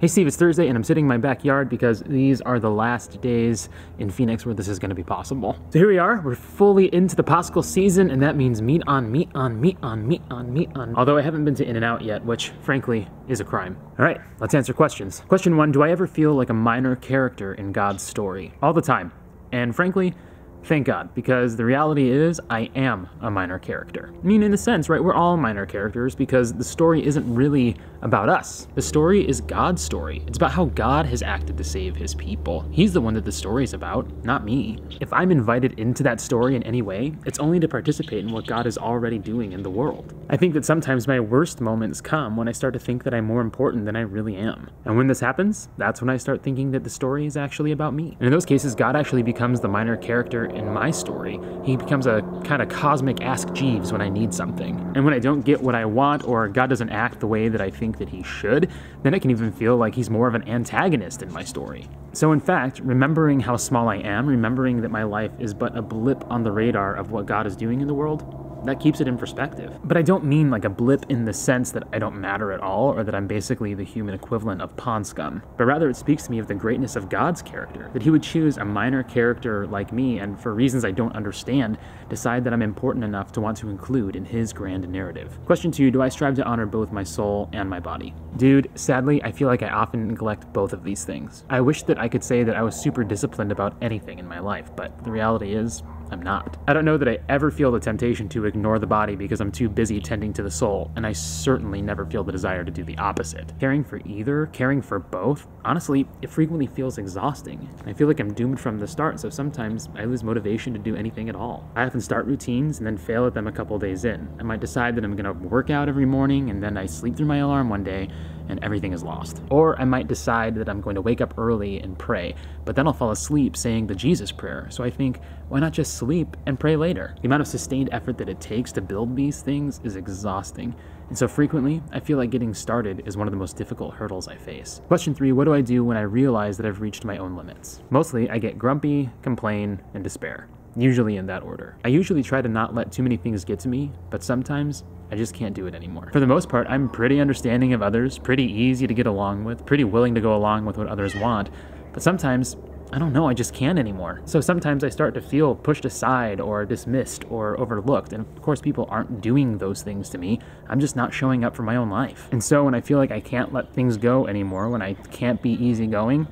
Hey Steve, it's Thursday and I'm sitting in my backyard because these are the last days in Phoenix where this is going to be possible. So here we are, we're fully into the Paschal season, and that means meat on meat on meat on meat on meat on. Although I haven't been to In-N-Out yet, which frankly is a crime. All right, let's answer questions. Question 1, do I ever feel like a minor character in God's story? All the time. And frankly, thank God, because the reality is I am a minor character. I mean, in a sense, right, we're all minor characters because the story isn't really about us. The story is God's story. It's about how God has acted to save his people. He's the one that the story is about, not me. If I'm invited into that story in any way, it's only to participate in what God is already doing in the world. I think that sometimes my worst moments come when I start to think that I'm more important than I really am. And when this happens, that's when I start thinking that the story is actually about me. And in those cases, God actually becomes the minor character in my story. He becomes a kind of cosmic Ask Jeeves when I need something. And when I don't get what I want, or God doesn't act the way that I think that he should, then it can even feel like he's more of an antagonist in my story. So in fact, remembering how small I am, remembering that my life is but a blip on the radar of what God is doing in the world, that keeps it in perspective. But I don't mean like a blip in the sense that I don't matter at all, or that I'm basically the human equivalent of pond scum, but rather it speaks to me of the greatness of God's character, that he would choose a minor character like me, and for reasons I don't understand, decide that I'm important enough to want to include in his grand narrative. Question 2, do I strive to honor both my soul and my body? Dude, sadly, I feel like I often neglect both of these things. I wish that I could say that I was super disciplined about anything in my life, but the reality is, I'm not. I don't know that I ever feel the temptation to ignore the body because I'm too busy tending to the soul, and I certainly never feel the desire to do the opposite. Caring for either, caring for both, honestly, it frequently feels exhausting. I feel like I'm doomed from the start, so sometimes I lose motivation to do anything at all. I often start routines and then fail at them a couple days in. I might decide that I'm gonna work out every morning, and then I sleep through my alarm one day, and everything is lost. Or I might decide that I'm going to wake up early and pray, but then I'll fall asleep saying the Jesus prayer. So I think, why not just sleep and pray later? The amount of sustained effort that it takes to build these things is exhausting. And so frequently, I feel like getting started is one of the most difficult hurdles I face. Question 3, what do I do when I realize that I've reached my own limits? Mostly, I get grumpy, complain, and despair. Usually in that order. I usually try to not let too many things get to me, but sometimes I just can't do it anymore. For the most part, I'm pretty understanding of others, pretty easy to get along with, pretty willing to go along with what others want, but sometimes, I don't know, I just can't anymore. So sometimes I start to feel pushed aside or dismissed or overlooked, and of course people aren't doing those things to me, I'm just not showing up for my own life. And so when I feel like I can't let things go anymore, when I can't be easygoing,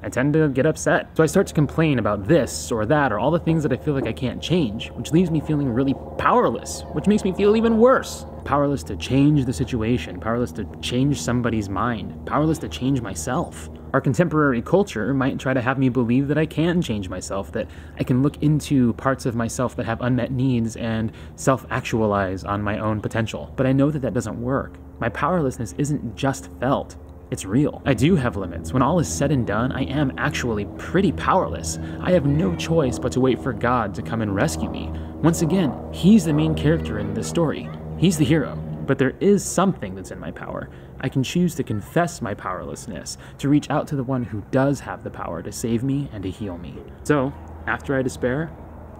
I tend to get upset. So I start to complain about this or that or all the things that I feel like I can't change, which leaves me feeling really powerless, which makes me feel even worse. Powerless to change the situation, powerless to change somebody's mind, powerless to change myself. Our contemporary culture might try to have me believe that I can change myself, that I can look into parts of myself that have unmet needs and self-actualize on my own potential. But I know that that doesn't work. My powerlessness isn't just felt. It's real. I do have limits. When all is said and done, I am actually pretty powerless. I have no choice but to wait for God to come and rescue me. Once again, he's the main character in this story. He's the hero. But there is something that's in my power. I can choose to confess my powerlessness, to reach out to the one who does have the power to save me and to heal me. So, after I despair,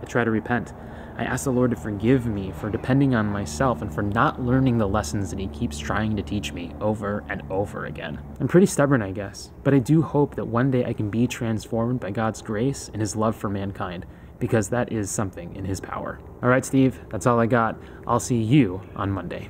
I try to repent. I ask the Lord to forgive me for depending on myself and for not learning the lessons that he keeps trying to teach me over and over again. I'm pretty stubborn, I guess, but I do hope that one day I can be transformed by God's grace and his love for mankind, because that is something in his power. All right, Steve, that's all I got. I'll see you on Monday.